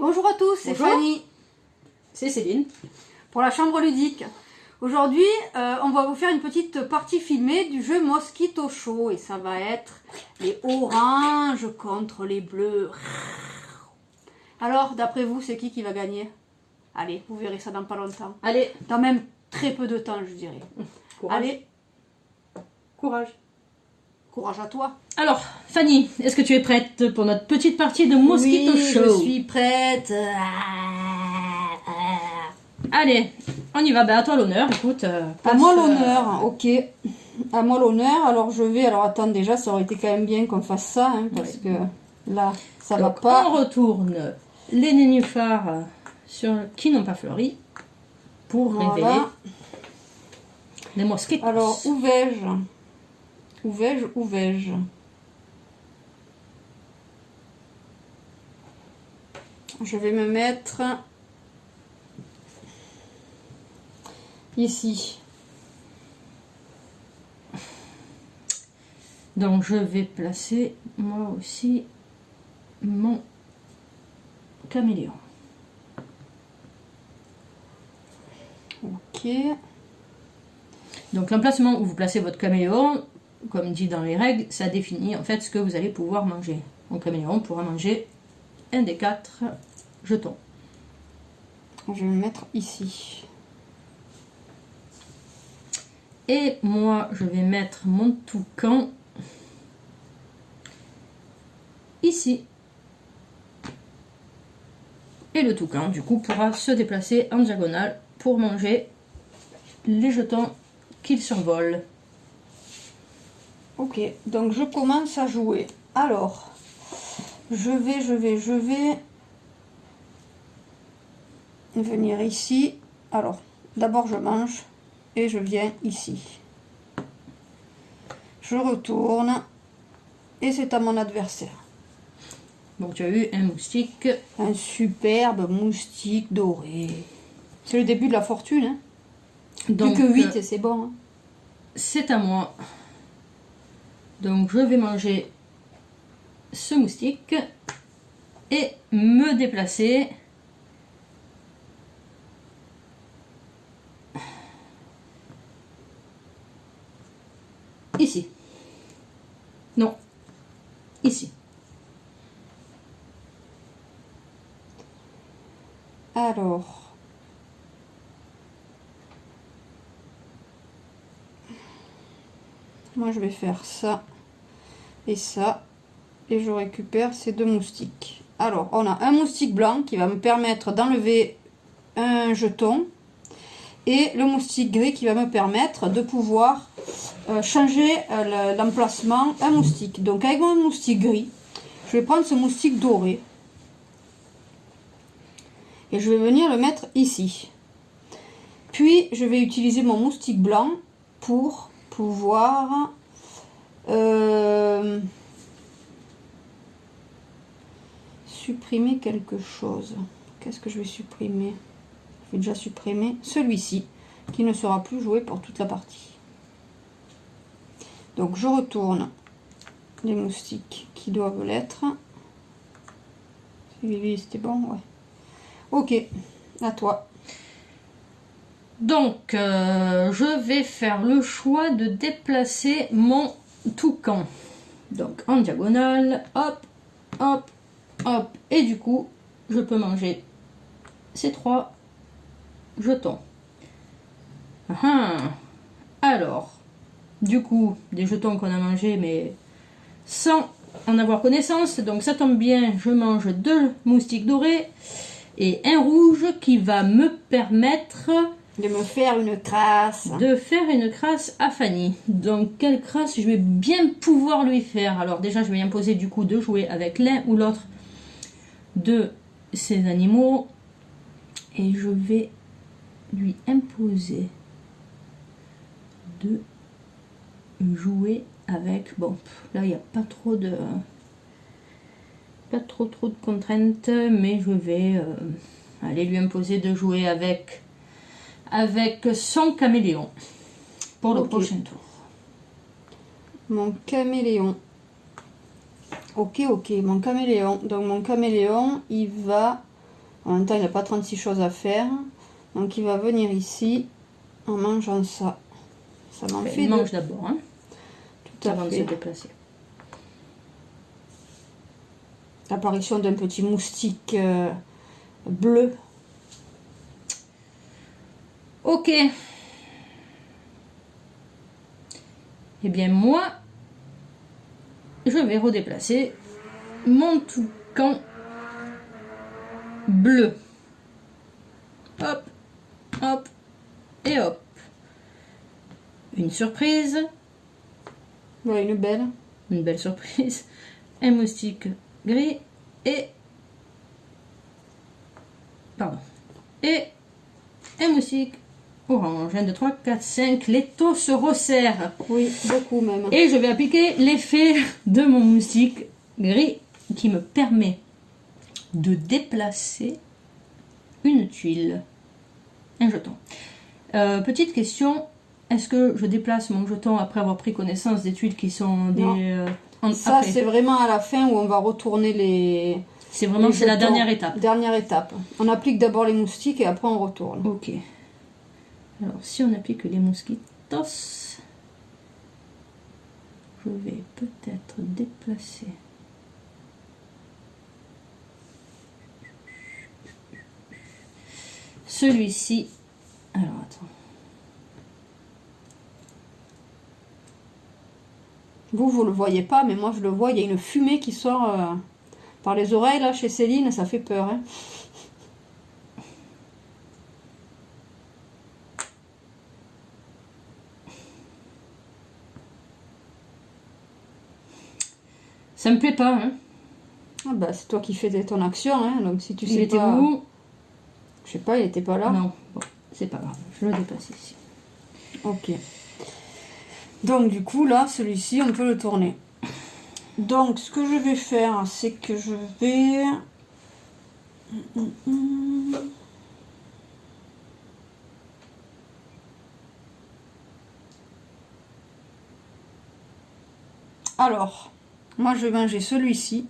Bonjour à tous, c'est Bonjour. Fanny C'est Céline. pour la chambre ludique. Aujourd'hui, on va vous faire une petite partie filmée du jeu Mosquito Show et ça va être les oranges contre les bleus. Alors, d'après vous, c'est qui va gagner? Allez, vous verrez ça dans pas longtemps. Allez, Dans même très peu de temps, je dirais. courage. Allez, Courage. courage à toi. Alors, Fanny, est-ce que tu es prête pour notre petite partie de Mosquito Oui, Show? je suis prête. Allez, on y va. Ben, à toi l'honneur. Écoute, À moi l'honneur, ok. À moi l'honneur. Alors je vais. Alors attends, déjà, ça aurait été quand même bien qu'on fasse ça, hein, parce que là, ça va Donc, pas. on retourne les nénuphars qui n'ont pas fleuri pour révéler Voilà. les mosquitos. Alors où vais-je? Où vais-je? Où vais-je? Je vais me mettre ici. Donc, je vais placer moi aussi mon caméléon. Ok. Donc l'emplacement où vous placez votre caméléon, comme dit dans les règles, ça définit en fait ce que vous allez pouvoir manger. Mon caméléon pourra manger un des 4 jetons. Je vais me mettre ici. Et moi, je vais mettre mon toucan ici. Et le toucan, du coup, pourra se déplacer en diagonale pour manger les jetons qu'il survole. Ok, donc je commence à jouer. Alors, je vais venir ici. Alors, d'abord je mange et je viens ici. Je retourne et c'est à mon adversaire. Donc tu as eu un moustique. Un superbe moustique doré. C'est le début de la fortune, hein. Donc, Plus que 8 et c'est bon, hein. c'est à moi. Donc je vais manger ce moustique et me déplacer ici. Non, ici. Alors, moi je vais faire ça et ça et je récupère ces 2 moustiques. Alors, on a un moustique blanc qui va me permettre d'enlever un jeton et le moustique gris qui va me permettre de pouvoir changer l'emplacement un moustique. Donc avec mon moustique gris, je vais prendre ce moustique doré et je vais venir le mettre ici. Puis je vais utiliser mon moustique blanc pour pouvoir supprimer quelque chose. Qu'est-ce que je vais supprimer? Je vais déjà supprimer celui-ci qui ne sera plus joué pour toute la partie. Donc je retourne les moustiques qui doivent l'être. C'était bon, ouais. Ok, à toi. Donc je vais faire le choix de déplacer mon toucan. Donc en diagonale, hop, hop, hop. Et du coup, je peux manger ces 3 jetons. Alors, du coup, des jetons qu'on a mangés, mais sans en avoir connaissance. Donc ça tombe bien, je mange 2 moustiques dorés et un rouge qui va me permettre De me faire une crasse. de faire une crasse à Fanny. Donc quelle crasse je vais bien pouvoir lui faire? Alors déjà, je vais imposer du coup de jouer avec l'un ou l'autre de ces animaux. Et je vais lui imposer de jouer avec... Bon, là, il n'y a pas trop de... Pas trop de contraintes, mais je vais aller lui imposer de jouer avec son caméléon pour le prochain tour. Mon caméléon. Ok, mon caméléon. Donc mon caméléon, il va En même temps, il n'a pas 36 choses à faire. Donc il va venir ici en mangeant ça. Ça m'en fait Il deux. mange d'abord, hein, Tout à avant de fait. se déplacer. L'apparition d'un petit moustique bleu. Ok. Eh bien moi, je vais redéplacer mon toucan bleu. Hop, hop et hop. Une surprise, Voilà, une belle surprise. Un moustique gris et... Pardon. Et un moustique orange. 1, 2, 3, 4, 5. Les taux se resserrent. Oui, beaucoup même. Et je vais appliquer l'effet de mon moustique gris qui me permet de déplacer une tuile. Un jeton. Petite question, est-ce que je déplace mon jeton après avoir pris connaissance des tuiles qui sont des... Ça, après c'est vraiment à la fin où on va retourner les... C'est vraiment les la jetons. dernière étape. Dernière étape. On applique d'abord les moustiques et après on retourne. Ok. Alors, si on applique les mosquitos, je vais peut-être déplacer. Celui-ci. Alors, attends. Vous le voyez pas, mais moi je le vois. Il y a une fumée qui sort par les oreilles là chez Céline. Ça fait peur. Hein. Ça me plaît pas, hein. Ah bah, c'est toi qui fais ton action. Hein. Donc si tu sais Il était pas... où? Je sais pas, il était pas là. Non, bon, c'est pas grave. Je le déplace ici. Ok. Donc du coup là, celui-ci, on peut le tourner. Donc ce que je vais faire, c'est que je vais... Alors, moi je vais manger celui-ci.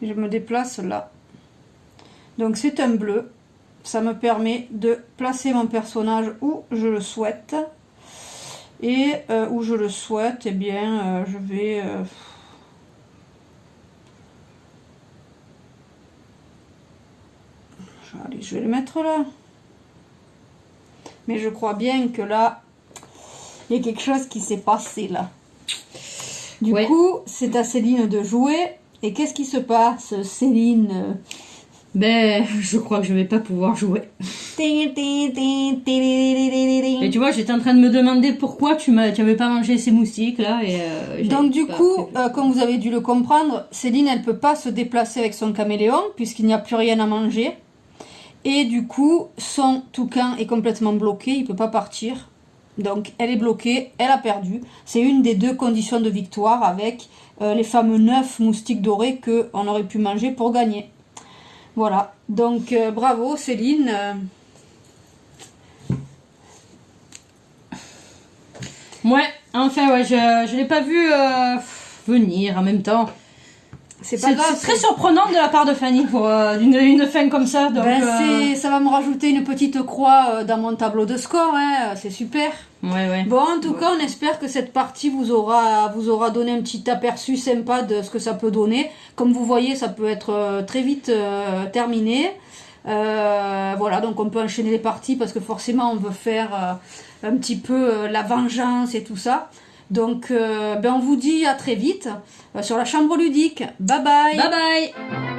Je me déplace là. Donc c'est un bleu. Ça me permet de placer mon personnage où je le souhaite. Et où je le souhaite, eh bien, je vais... Allez, je vais le mettre là. Mais je crois bien que là, il y a quelque chose qui s'est passé là. Du coup, c'est à Céline de jouer. Et qu'est-ce qui se passe, Céline? Ben, je crois que je vais pas pouvoir jouer. Et tu vois, j'étais en train de me demander pourquoi tu avais pas mangé ces moustiques là. Et donc du coup, comme vous avez dû le comprendre, Céline, elle peut pas se déplacer avec son caméléon puisqu'il n'y a plus rien à manger. Et du coup, son toucan est complètement bloqué, il peut pas partir. Donc elle est bloquée, elle a perdu. C'est une des deux conditions de victoire avec les fameux 9 moustiques dorés qu'on aurait pu manger pour gagner. Voilà, donc bravo Céline. Ouais, enfin ouais, je l'ai pas vu venir en même temps. C'est pas grave. C'est très surprenant de la part de Fanny pour une fin comme ça. Donc, ça va me rajouter une petite croix dans mon tableau de score, hein, c'est super. Ouais. Bon, en tout cas, on espère que cette partie vous aura donné un petit aperçu sympa de ce que ça peut donner. Comme vous voyez, ça peut être très vite terminé. Voilà, donc on peut enchaîner les parties parce que forcément on veut faire un petit peu la vengeance et tout ça. Donc on vous dit à très vite sur la chambre ludique. Bye bye. Bye bye.